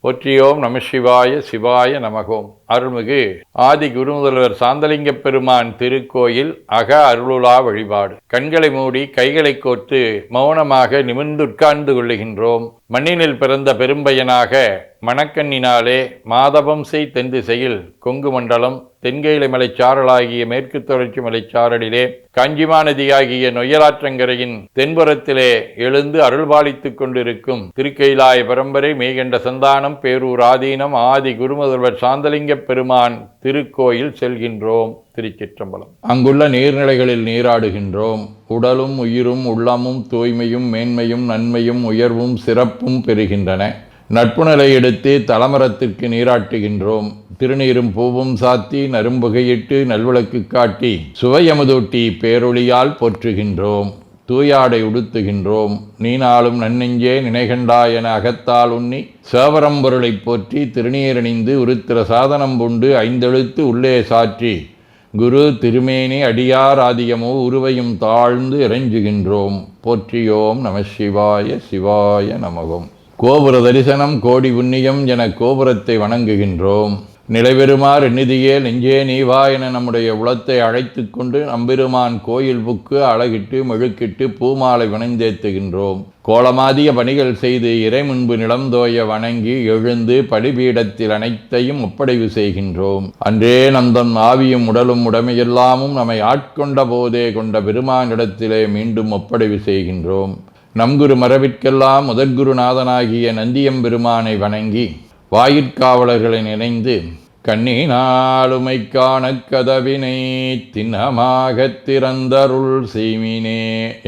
போற்றியோம் நம சிவாய சிவாய நமகோம். அருள்மிகு ஆதி குருமுதல்வர் சாந்தலிங்க பெருமான் திருக்கோயில் அக அருளுலா வழிபாடு. கண்களை மூடி கைகளை கோர்த்து மௌனமாக நிமிர்ந்து உட்கார்ந்து கொள்ளுகின்றோம். மண்ணினில் பிறந்த பெரும்பயனாக மணக்கண்ணினாலே மாதவம் செய் தென் திசையில் கொங்கு மண்டலம் தென்கயிலை மலைச்சாரலாகிய மேற்கு தொடர்ச்சி மலைச்சாரலிலே காஞ்சிமா நதியாகிய நொய்யலாற்றங்கரையின் தென்புறத்திலே எழுந்து அருள்பாலித்துக் கொண்டிருக்கும் திருக்கயிலாய பரம்பரை மெய்கண்ட சந்தானம் பேரூர் ஆதீனம் ஆதி குருமுதல்வர் சாந்தலிங்க பெருமான் திருக்கோயில் செல்கின்றோம். திருச்சிற்றம்பலம். அங்குள்ள நீர்நிலைகளில் நீராடுகின்றோம். உடலும் உயிரும் உள்ளமும் தூய்மையும் மேன்மையும் நன்மையும் உயர்வும் சிறப்பும் பெறுகின்றன. நட்புநிலை எடுத்து தலமரத்திற்கு நீராட்டுகின்றோம். திருநீரும் பூவும் சாத்தி நரும்புகையிட்டு நல்விளக்கு காட்டி சுவையமுதூட்டி பேரொளியால் போற்றுகின்றோம். தூயாடை உடுத்துகின்றோம். நீனாலும் நன்னெஞ்சே நினைகண்டா என அகத்தால் உண்ணி சேவரம்பொருளை போற்றி திருநீரணிந்து உருத்திர சாதனம் பூண்டு ஐந்தெழுத்து உள்ளே சாற்றி குரு திருமேனி அடியார் ஆதியமோ உருவையும் தாழ்ந்து இறைஞ்சுகின்றோம். போற்றியோம் நம சிவாய சிவாய நமகம். கோபுர தரிசனம் கோடி புண்ணியம் என கோபுரத்தை வணங்குகின்றோம். நிலைபெறுமாறு எண்ணிதியே நெஞ்சே நீவா என நம்முடைய உளத்தை அழைத்து கொண்டு நம்பெருமான் கோயில் புக்கு அழகிட்டு மெழுக்கிட்டு பூமாலை வணந்தேத்துகின்றோம். கோலமாதிய பணிகள் செய்து இறை முன்பு நிலந்தோய வணங்கி எழுந்து படிபீடத்தில் அனைத்தையும் ஒப்படைவு செய்கின்றோம். அன்றே நந்தன் ஆவியும் உடலும் உடமையெல்லாமும் நம்மை ஆட்கொண்ட போதே கொண்ட பெருமானிடத்திலே மீண்டும் ஒப்படைவு செய்கின்றோம். நம்குரு மரபிற்கெல்லாம் முதற்குருநாதனாகிய நந்தியம்பெருமானை வணங்கி வாயிற்காவலர்களை நினைந்து கண்ணினாலுமை காண கதவினை திண்ணமாகத் திறந்தருள் செய்மினே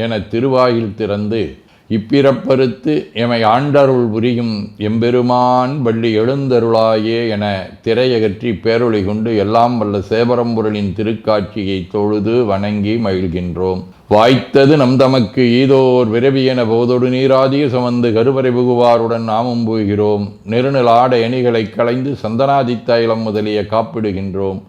என திருவாயில் திறந்து இப்பிறப்பறுத்து எமை ஆண்டருள் புரியும் எம்பெருமான் வள்ளி எழுந்தருளாயே என திரையகற்றி பேரொளி கொண்டு எல்லாம் வல்ல சேவரம்பொருளின் திருக்காட்சியை தொழுது வணங்கி மகிழ்கின்றோம். வாய்த்தது நம் தமக்கு ஈதோர் விரவி என போதொடு நீராதிய சுமந்து கருவறை புகுவாருடன் நாமும் போகிறோம். நெருநில் ஆடை அணிகளை களைந்து சந்தனாதித்தைலம் முதலிய காப்பிடுகின்றோம்.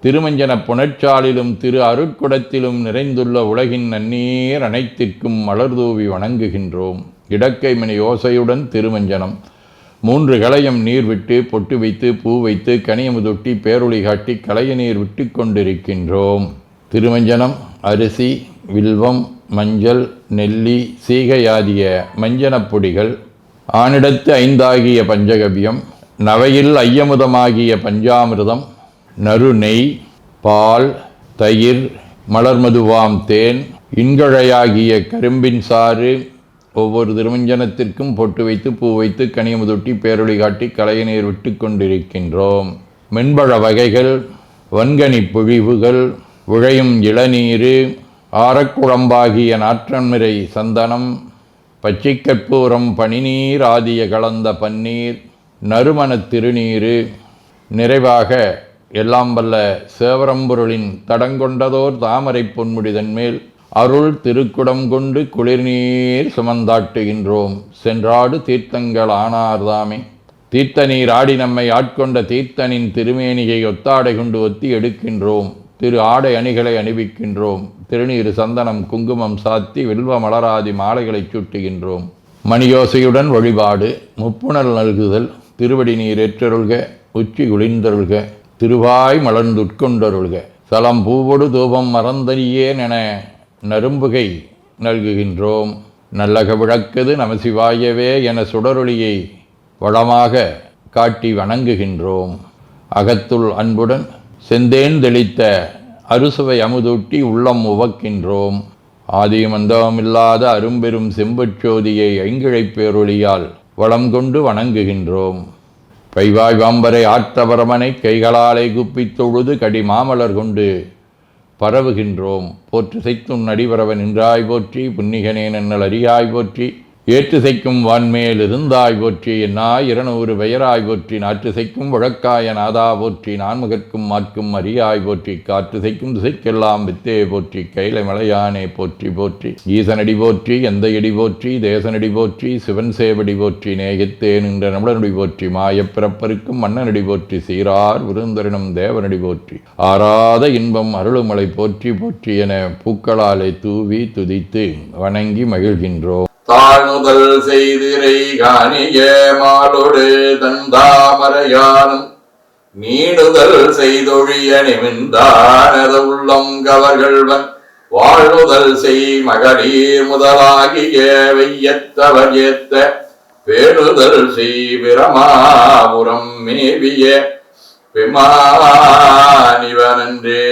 திருமஞ்சன புனச்சாலிலும் திரு அருட்குடத்திலும் நிறைந்துள்ள உலகின் நன்னீர் அனைத்திற்கும் மலர்தூவி வணங்குகின்றோம். இடக்கை மணி யோசையுடன் திருமஞ்சனம் 3 களையம் நீர் விட்டு பொட்டு வைத்து பூ வைத்து கனியமுதொட்டி பேரொளி காட்டி களைய நீர் விட்டு கொண்டிருக்கின்றோம். திருமஞ்சனம் அரிசி வில்வம் மஞ்சள் நெல்லி சீகையாதிய மஞ்சனப் பொடிகள் ஆனிடத்து 5 ஆகிய பஞ்சகவ்யம் நவையில் ஐயமுதமாகிய பஞ்சாமிர்தம் நறு நெய் பால் தயிர் மலர்மதுவாம் தேன் இன்கழையாகிய கரும்பின் சாறு ஒவ்வொரு திருமஞ்சனத்திற்கும் பொட்டு வைத்து பூ வைத்து கனியமுதொட்டி பேரொளி காட்டி களைய நீர் விட்டு கொண்டிருக்கின்றோம். மென்பழ வகைகள் வன்கனி பொழிவுகள் உழையும் இளநீர் ஆரக்குழம்பாகிய நாற்றன்மிரை சந்தனம் பச்சை கற்பூரம் பனிநீர் ஆதிய கலந்த பன்னீர் நறுமணத் திருநீர் நிறைவாக எல்லாம் வல்ல சேவரம்பொருளின் தடங்கொண்டதோர் தாமரை பொன்முடிதன் மேல் அருள் திருக்குடம் கொண்டு குளிர்நீர் சுமந்தாட்டுகின்றோம். சென்றாடு தீர்த்தங்கள் ஆனார்தாமே. தீர்த்த நீர் ஆடி நம்மை ஆட்கொண்ட தீர்த்தனின் திருமேனியை ஒத்தாடை கொண்டு ஒத்தி எடுக்கின்றோம். திரு ஆடை அணிகளை அணிவிக்கின்றோம். திருநீர் சந்தனம் குங்குமம் சாத்தி வில்வ மலராதி மாலைகளை சூட்டுகின்றோம். மணியோசையுடன் வழிபாடு. முப்புணல் நல்குதல். திருவடி நீர் ஏற்றருள்க உச்சி குளிர்ந்தருள்க திருவாய் மலர்ந்துட்கொண்டருள்க சலம் பூவொடு தூபம் மறந்தறியேன் என நரும்புகை நல்குகின்றோம். நல்லக விளக்குது நமசிவாயவே என சுடரொளியை வளமாக காட்டி வணங்குகின்றோம். அகத்துள் அன்புடன் செந்தேன் தெளித்த அறுசுவை அமுதூட்டி உள்ளம் உவக்கின்றோம். ஆதியும் அந்தமில்லாத அரும்பெரும் செம்புச்சோதியை ஐங்கிழைப் பேரொளியால் வளம் கொண்டு வணங்குகின்றோம். கைவாய் வாம்பரை ஆற்றவரமனை கைகளாலே குப்பித் தொழுது கடி மாமலர் கொண்டு பரவுகின்றோம். போற்று செய்தும் நடிபரவன் நின்றாய் போற்றி புன்னிகனே நன்னல் அறியாய் போற்றி ஏற்று செய்க்கும் வான்மேல் இருந்தாய் போற்றி என்னாய் 200 பெயராய் போற்றி நாற்று செய்க்கும் வழக்காய நாதா போற்றி நான்முகற்கும் மாற்கும் அறியாய் போற்றி காற்று செய்க்கும் திசைக்கெல்லாம் வித்தே போற்றி கைலை மலையானே போற்றி போற்றி ஈசனடி போற்றி எந்தையடி போற்றி தேசனடி போற்றி சிவன் சேவடி போற்றி நேயத்தே நின்ற நம்மளனடி போற்றி மாயப்பிறப்பருக்கும் மன்னனடி போற்றி சீரார் விருந்தரினும் தேவனடி போற்றி ஆராத இன்பம் அருளுமலை போற்றி போற்றி என பூக்களாலே தூவி துதித்து வணங்கி மகிழ்கின்றோம். தாழ்நுதல் செய்திரை காணிய மாலோடு தந்தாமரையானும் மீணுதல் செய்தொழிய நிமிந்தானத உள்ளம் கவர்கள்வன் வாழ்நுதல் செய் மகளிர் முதலாகிய வெய்யத்தவர் ஏத்த பேணுதல் செய் பிரமாபுரம் மேவிய பெமானிவனன்றே.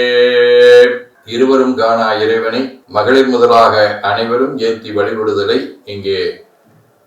இருவரும் காணா இறைவனை மகளிர் முதலாக அனைவரும் ஏத்தி வழிபடுதலை இங்கே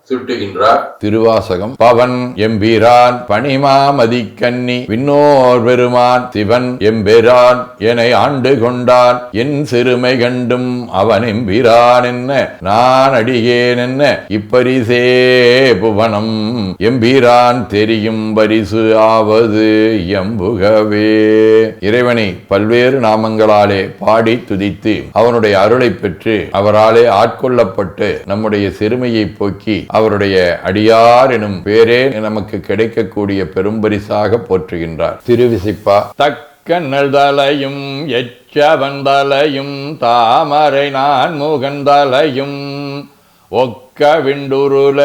சுட்டுகின்றார். திருவாசகம். பவன் எம்பிரான் பணிமாமதி கன்னி விண்ணோர் பெருமான் சிவன் எம்பெரான் என ஆண்டு கொண்டான் என் சிறுமை கண்டும் அவன் எம்பிரான் என்ன நான் அடியேன் என்ன இப்பரிசே புவனம் எம்பிரான் தெரியும் பரிசு ஆவது எம்புகவே. இறைவனை பல்வேறு நாமங்களாலே பாடி துதித்து அவனுடைய அருளை பெற்று அவராலே ஆட்கொள்ளப்பட்டு நம்முடைய சிறுமையை போக்கி அவருடைய அடியார் எனும் பேரே நமக்கு கிடைக்கக்கூடிய பெரும்பரிசாக போற்றுகின்றார். திருவிசிப்பா. தக்கநல் தலையும் எச்சவந்தலையும் தாமரை நான் முகந்தலையும் ஒக்க விண்டுருள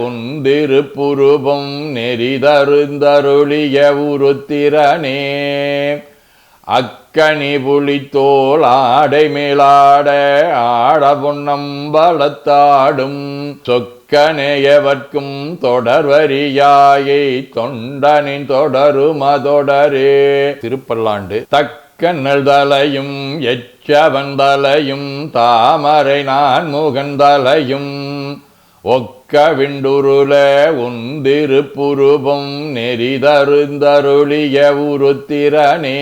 உந்திருப்புருபம் நெறிதருந்தருளிய உருத்திரனே அக்கனி புலித்தோல் ஆடை மேலாட ஆட பொன்னம்பலத்தாடும் சொக்கனேயவர்க்கும் தொடர்வரியாயை தொண்டனின் தொடருமதொடரே. திருப்பல்லாண்டு. தக்கநல் தலையும் எச்சவந்தலையும் தாமரை நான் முகந்தலையும் ஒக்க விண்டுருள உந்திருப்புருபம் நெறிதருந்தருளிய உருத்திரனே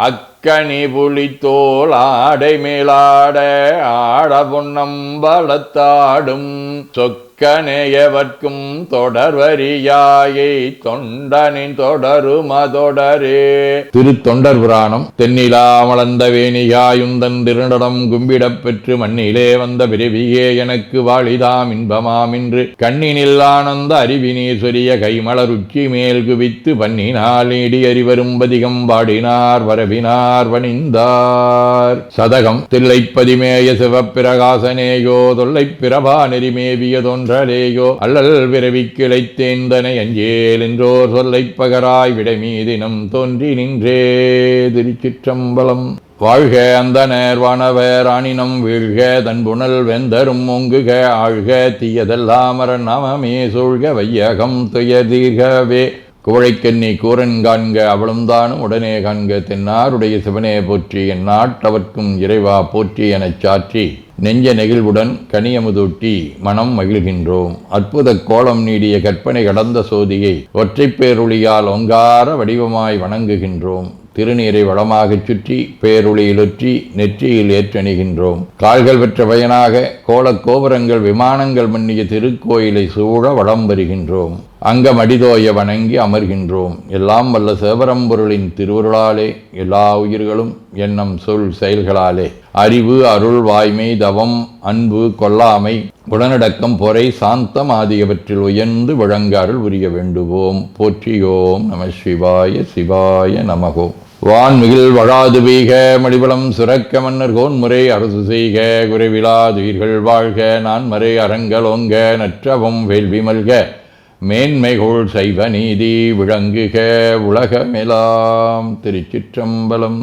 அக்கனி புலித்தோல் ஆடை மேலாட ஆட பொன்னம்பலத்தாடும் சொக்கனேயவர்க்கும் தொடர்வரியாயை தொண்டனின் தொடருமதொடரே. திருத்தொண்டர் புராணம். தென்னிலா மலர்ந்த வேணியாயுந்தன் திருநடம் கும்பிடப் பெற்று மண்ணிலே வந்த பிறவியே எனக்கு வாழிதாம் இன்பமாம் என்று கண்ணினில் ஆனந்த அறிவினீர் சொரிய கைமலர் உச்சி மேல் குவித்து பண்ணினால் நீடி அறிவரும் பதிகம் பாடினார் வரவினார் வணிந்தார். சதகம். தில்லைப்பதிமேய சிவப்பிரகாசனேயோ தொல்லை பிரபா நெறிமேவியதொன்று அல்லல் விரவி கிளைத்தேந்தனை அஞ்சேல் என்றோர் சொல்லை பகராய் விடைமீதினம் தோன்றி நின்றே. திருச்சிற்றம்பலம். வாழ்க அந்தனர் வானவர் ஆணினம் வீழ்க தன்புணல் வெந்தரும் ஒங்குக ஆழ்க தீயதெல்லாமர நாமமே சூழ்க வையகம் துயதீர்கவே. குவழைக்கண்ணி கூரன் காண்க அவளும் தானும் உடனே காண்க தென்னாருடைய சிவனே போற்றி என் நாட்டவர்க்கும் இறைவா போற்றி எனச் சாற்றி நெஞ்ச நெகிழ்வுடன் கனியமுதூட்டி மனம் மகிழ்கின்றோம். அற்புத கோலம் நீடிய கற்பனை கடந்த சோதியை ஒற்றைப் பேருளியால் ஒங்கார வடிவமாய் வணங்குகின்றோம். திருநீரை வளமாகச் சுற்றி பேருளியிலொற்றி நெற்றியில் ஏற்றணிகின்றோம். கால்கள் பெற்ற பயனாக கோலக் கோபுரங்கள் விமானங்கள் மன்னிய திருக்கோயிலை சூழ வளம் வருகின்றோம். அங்கமடிதோய வணங்கி அமர்கின்றோம். எல்லாம் வல்ல சிவபரம்பொருளின் திருவருளாலே எல்லா உயிர்களும் எண்ணம் சொல் செயல்களாலே அறிவு அருள் வாய்மை தவம் அன்பு கொல்லாமை உடனடக்கம் பொறை சாந்தம் ஆகியவற்றில் உயர்ந்து வழங்க அருள் புரிய வேண்டுவோம். போற்றியோம் நம சிவாய சிவாய நமகோம். வான்மிகில் வழாது வீக மடிபலம் சுரக்க மன்னர் கோன்முறை அரசு செய்க குறைவிலாதுயிர்கள் வாழ்க நான்மறை அறங்கலோங்க நற்றவம் வேள்வி மல்க மேன்மைகோள் சைவ நீதி விளங்குக உலகமெலாம். திருச்சிற்றம்பலம்.